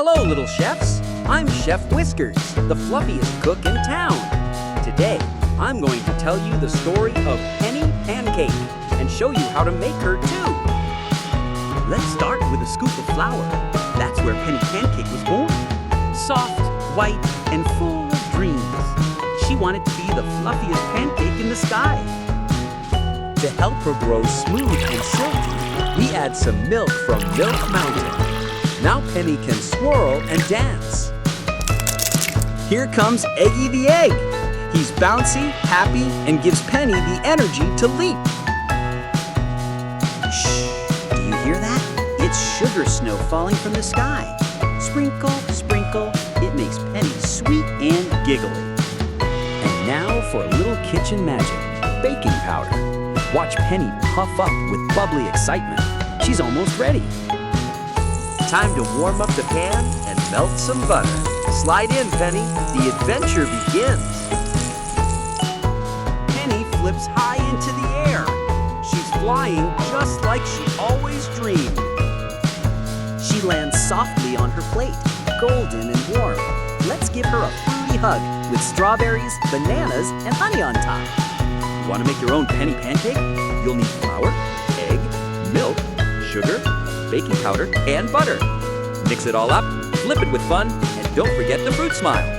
Hello, little chefs. I'm Chef Whiskers, the fluffiest cook in town. Today, I'm going to tell you the story of Penny Pancake and show you how to make her too. Let's start with a scoop of flour. That's where Penny Pancake was born. Soft, white, and full of dreams. She wanted to be the fluffiest pancake in the sky. To help her grow smooth and silky, we add some milk from Milk Mountain. Now Penny can swirl and dance. Here comes Eggy the egg. He's bouncy, happy, and gives Penny the energy to leap. Shh, do you hear that? It's sugar snow falling from the sky. Sprinkle, sprinkle, it makes Penny sweet and giggly. And now for a little kitchen magic, baking powder. Watch Penny puff up with bubbly excitement. She's almost ready. Time to warm up the pan and melt some butter. Slide in, Penny. The adventure begins. Penny flips high into the air. She's flying just like she always dreamed. She lands softly on her plate, golden and warm. Let's give her a fruity hug with strawberries, bananas, and honey on top. Want to make your own Penny Pancake? You'll need flour, egg, milk, sugar, baking powder, and butter. Mix it all up, flip it with fun, and don't forget the fruit smile.